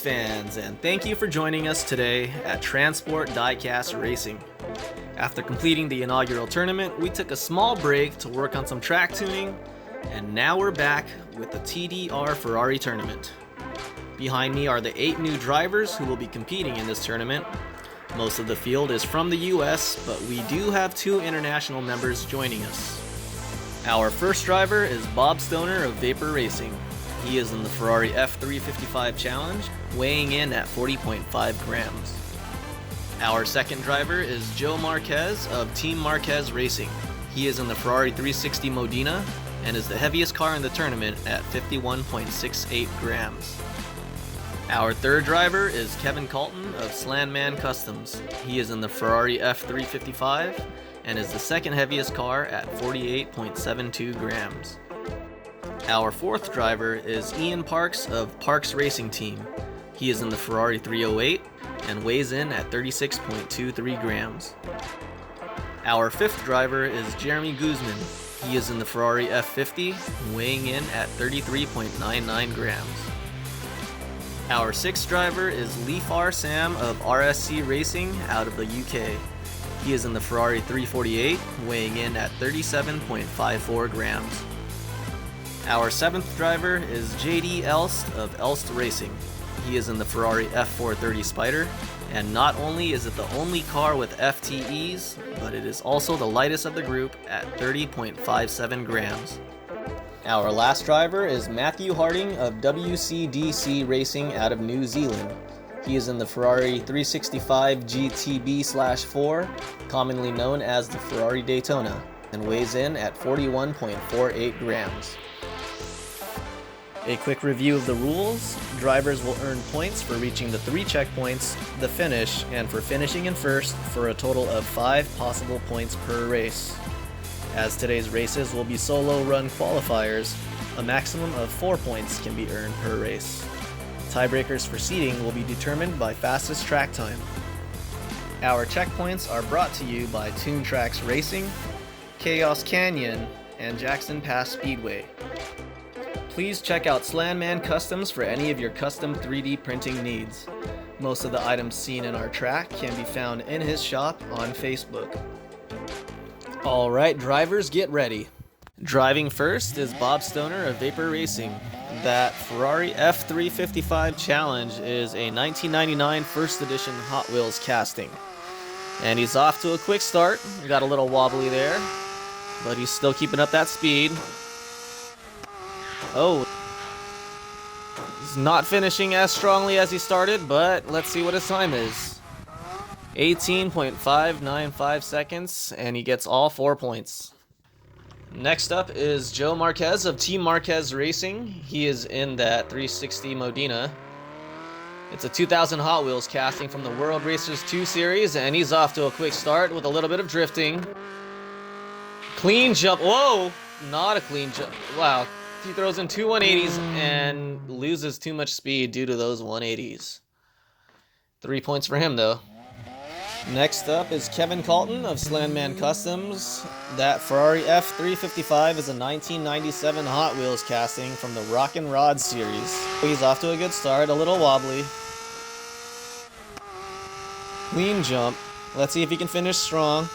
fans, and thank you for joining us today at Transport Diecast Racing. After completing the inaugural tournament, we took a small break to work on some track tuning, and now we're back with the TDR Ferrari tournament. Behind me are the 8 new drivers who will be competing in this tournament. Most of the field is from the US, but we do have 2 international members joining us. Our first driver is Bob Stoner of Vapor Racing. He is in the Ferrari F355 Challenge, weighing in at 40.5 grams. Our second driver is Joe Marquez of Team Marquez Racing. He is in the Ferrari 360 Modena and is the heaviest car in the tournament at 51.68 grams. Our third driver is Kevin Colton of Slandman Customs. He is in the Ferrari F355 and is the second heaviest car at 48.72 grams. Our fourth driver is Ian Parks of Parks Racing Team. He is in the Ferrari 308 and weighs in at 36.23 grams. Our fifth driver is Jeremy Guzman. He is in the Ferrari F50, weighing in at 33.99 grams. Our sixth driver is Leafar Sam of RSC Racing out of the UK. He is in the Ferrari 348, weighing in at 37.54 grams. Our seventh driver is JD Elst of Elst Racing. He is in the Ferrari F430 Spider, and not only is it the only car with FTEs, but it is also the lightest of the group at 30.57 grams. Our last driver is Matthew Harding of WCDC Racing out of New Zealand. He is in the Ferrari 365 GTB/4, commonly known as the Ferrari Daytona, and weighs in at 41.48 grams. A quick review of the rules. Drivers will earn points for reaching the 3 checkpoints, the finish, and for finishing in first for a total of 5 possible points per race. As today's races will be solo run qualifiers, a maximum of 4 points can be earned per race. Tiebreakers for seeding will be determined by fastest track time. Our checkpoints are brought to you by Toon Tracks Racing, Chaos Canyon, and Jackson Pass Speedway. Please check out Slandman Customs for any of your custom 3D printing needs. Most of the items seen in our track can be found in his shop on Facebook. Alright, drivers, get ready. Driving first is Bob Stoner of Vapor Racing. That Ferrari F355 Challenge is a 1999 first edition Hot Wheels casting. And he's off to a quick start. He got a little wobbly there, but he's still keeping up that speed. Oh, he's not finishing as strongly as he started, but let's see what his time is. 18.595 seconds, and he gets all 4 points. Next up is Joe Marquez of Team Marquez Racing. He is in that 360 Modena. It's a 2000 Hot Wheels casting from the World Racers 2 series, and he's off to a quick start with a little bit of drifting. Clean jump. Whoa! Not a clean jump. Wow. He throws in 2 180s and loses too much speed due to those 180s. 3 points for him, though. Next up is Kevin Colton of Slandman Customs. That Ferrari F355 is a 1997 Hot Wheels casting from the Rock and Rod series. He's off to a good start, a little wobbly. Clean jump. Let's see if he can finish strong.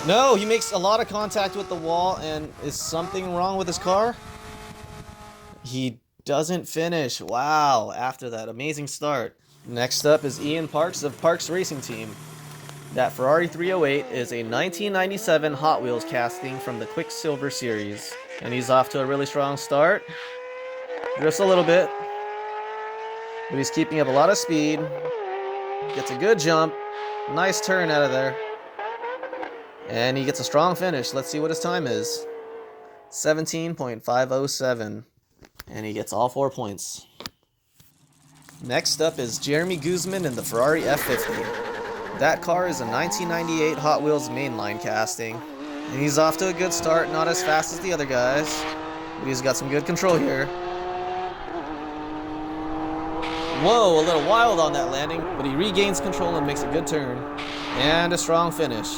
No, he makes a lot of contact with the wall, and is something wrong with his car? He doesn't finish. Wow, after that amazing start. Next up is Ian Parks of Parks Racing Team. That Ferrari 308 is a 1997 Hot Wheels casting from the Quicksilver series. And he's off to a really strong start. Drifts a little bit, but he's keeping up a lot of speed. Gets a good jump. Nice turn out of there. And he gets a strong finish. Let's see what his time is. 17.507. And he gets all 4 points. Next up is Jeremy Guzman in the Ferrari F50. That car is a 1998 Hot Wheels mainline casting. And he's off to a good start, not as fast as the other guys, but he's got some good control here. Whoa, a little wild on that landing, but he regains control and makes a good turn. And a strong finish.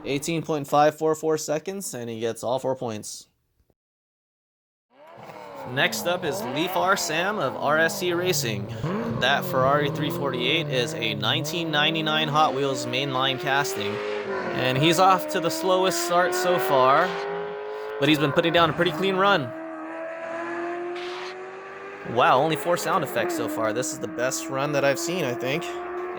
18.544 seconds, and he gets all 4 points. Next up is Leafar Sam of RSC Racing. that Ferrari 348 is a 1999 Hot Wheels mainline casting. And he's off to the slowest start so far, but he's been putting down a pretty clean run. Wow, only 4 sound effects so far. This is the best run that I've seen, I think.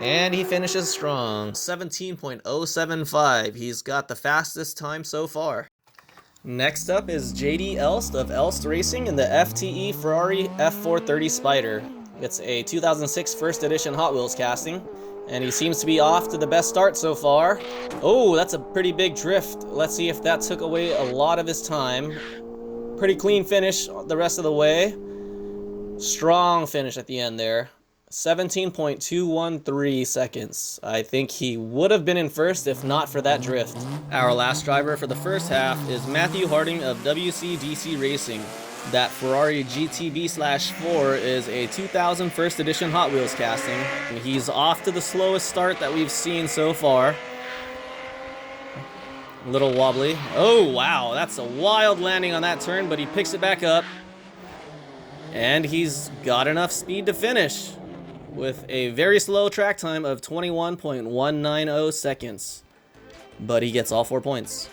And he finishes strong, 17.075. He's got the fastest time so far. Next up is JD Elst of Elst Racing in the FTE Ferrari F430 Spider. It's a 2006 first edition Hot Wheels casting, and he seems to be off to the best start so far. Oh, that's a pretty big drift. Let's see if that took away a lot of his time. Pretty clean finish the rest of the way. Strong finish at the end there. 17.213 seconds. I think he would have been in first if not for that drift. Our last driver for the first half is Matthew Harding of WCDC Racing. That Ferrari GTB/4 is a 2000 first edition Hot Wheels casting. He's off to the slowest start that we've seen so far. A little wobbly. Oh wow, that's a wild landing on that turn, but he picks it back up. And he's got enough speed to finish with a very slow track time of 21.190 seconds. But he gets all 4 points.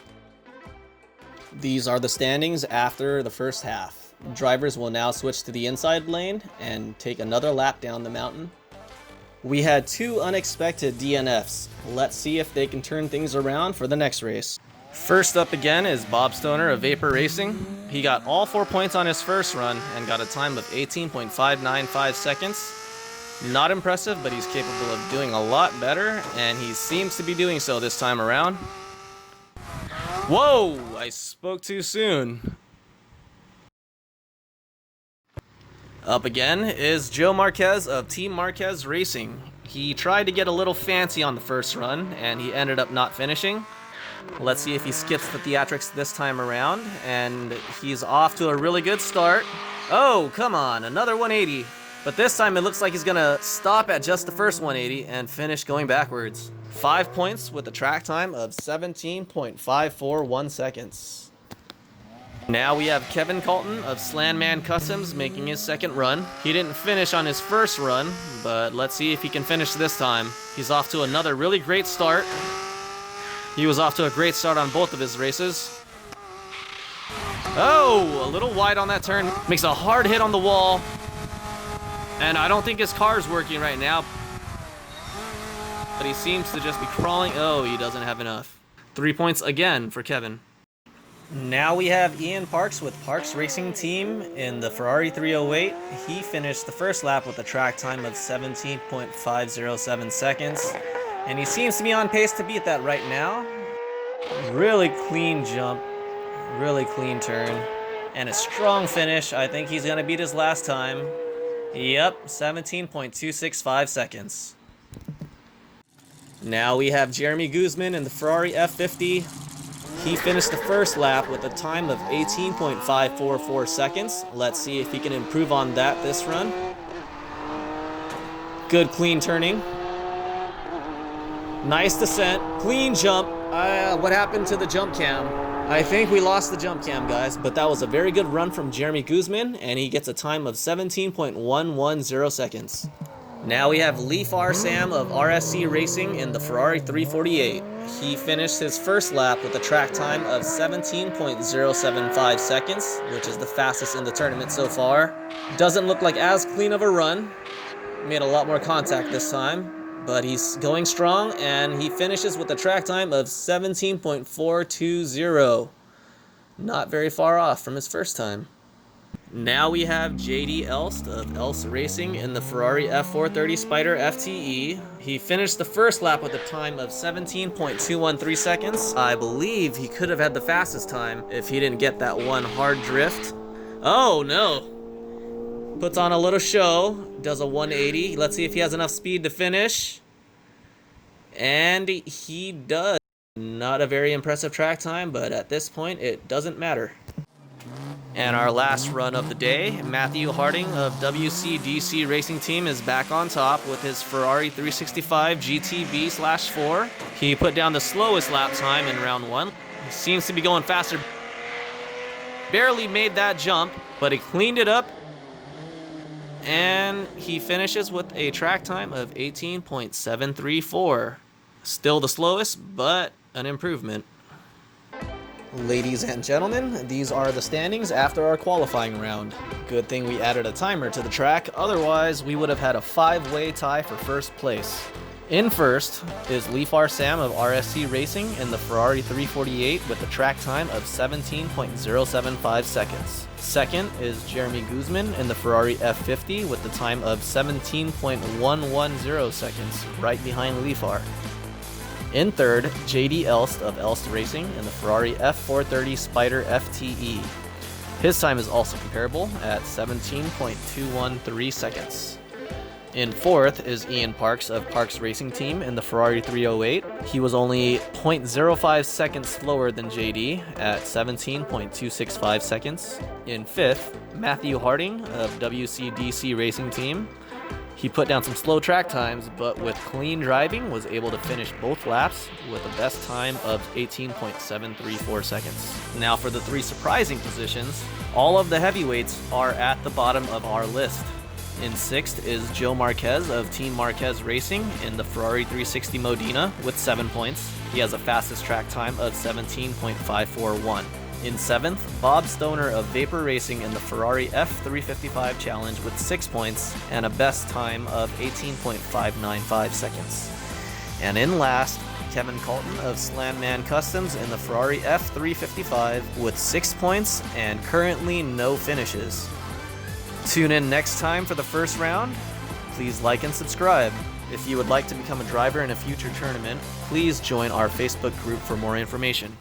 These are the standings after the first half. Drivers will now switch to the inside lane and take another lap down the mountain. We had 2 unexpected DNFs. Let's see if they can turn things around for the next race. First up again is Bob Stoner of Vapor Racing. He got all 4 points on his first run and got a time of 18.595 seconds. Not impressive, but he's capable of doing a lot better, and he seems to be doing so this time around. Whoa! I spoke too soon. Up again is Joe Marquez of Team Marquez Racing. He tried to get a little fancy on the first run, and he ended up not finishing. Let's see if he skips the theatrics this time around, and he's off to a really good start. Oh, come on, another 180. But this time it looks like he's gonna stop at just the first 180 and finish going backwards. 5 points with a track time of 17.541 seconds. Now we have Kevin Colton of Slandman Customs making his second run. He didn't finish on his first run, but let's see if he can finish this time. He's off to another really great start. He was off to a great start on both of his races. Oh, a little wide on that turn. Makes a hard hit on the wall. And I don't think his car is working right now. But he seems to just be crawling. Oh, he doesn't have enough. 3 points again for Kevin. Now we have Ian Parks with Parks Racing Team in the Ferrari 308. He finished the first lap with a track time of 17.507 seconds. And he seems to be on pace to beat that right now. Really clean jump, really clean turn, and a strong finish. I think he's gonna beat his last time. Yep, 17.265 seconds. Now we have Jeremy Guzman in the Ferrari F50. He finished the first lap with a time of 18.544 seconds. Let's see if he can improve on that this run. Good clean turning. Nice descent, clean jump. What happened to the jump cam? I think we lost the jump cam, guys, but that was a very good run from Jeremy Guzman, and he gets a time of 17.110 seconds. Now we have Lee Farr Sam of RSC Racing in the Ferrari 348. He finished his first lap with a track time of 17.075 seconds, which is the fastest in the tournament so far. Doesn't look like as clean of a run. Made a lot more contact this time. But he's going strong, and he finishes with a track time of 17.420. Not very far off from his first time. Now we have JD Elst of Elst Racing in the Ferrari F430 Spider FTE. He finished the first lap with a time of 17.213 seconds. I believe he could have had the fastest time if he didn't get that one hard drift. Oh no! Puts on a little show, does a 180. Let's see if he has enough speed to finish. And he does. Not a very impressive track time, but at this point, it doesn't matter. And our last run of the day, Matthew Harding of WCDC Racing Team is back on top with his Ferrari 365 GTB/4. He put down the slowest lap time in round 1. He seems to be going faster. Barely made that jump, but he cleaned it up. And he finishes with a track time of 18.734. Still the slowest, but an improvement. Ladies and gentlemen, these are the standings after our qualifying round. Good thing we added a timer to the track, otherwise we would have had a 5-way tie for first place. In first is Leafar Sam of RSC Racing in the Ferrari 348 with a track time of 17.075 seconds. Second is Jeremy Guzman in the Ferrari F50 with the time of 17.110 seconds, right behind Leafar. In third, JD Elst of Elst Racing in the Ferrari F430 Spider FTE. His time is also comparable at 17.213 seconds. In fourth is Ian Parks of Parks Racing Team in the Ferrari 308. He was only 0.05 seconds slower than JD at 17.265 seconds. In fifth, Matthew Harding of WCDC Racing Team. He put down some slow track times, but with clean driving was able to finish both laps with a best time of 18.734 seconds. Now for the 3 surprising positions, all of the heavyweights are at the bottom of our list. In sixth is Joe Marquez of Team Marquez Racing in the Ferrari 360 Modena with 7 points. He has a fastest track time of 17.541. In seventh, Bob Stoner of Vapor Racing in the Ferrari F355 Challenge with 6 points and a best time of 18.595 seconds. And in last, Kevin Colton of Slandman Customs in the Ferrari F355 with 6 points and currently no finishes. Tune in next time for the first round. Please like and subscribe. If you would like to become a driver in a future tournament, please join our Facebook group for more information.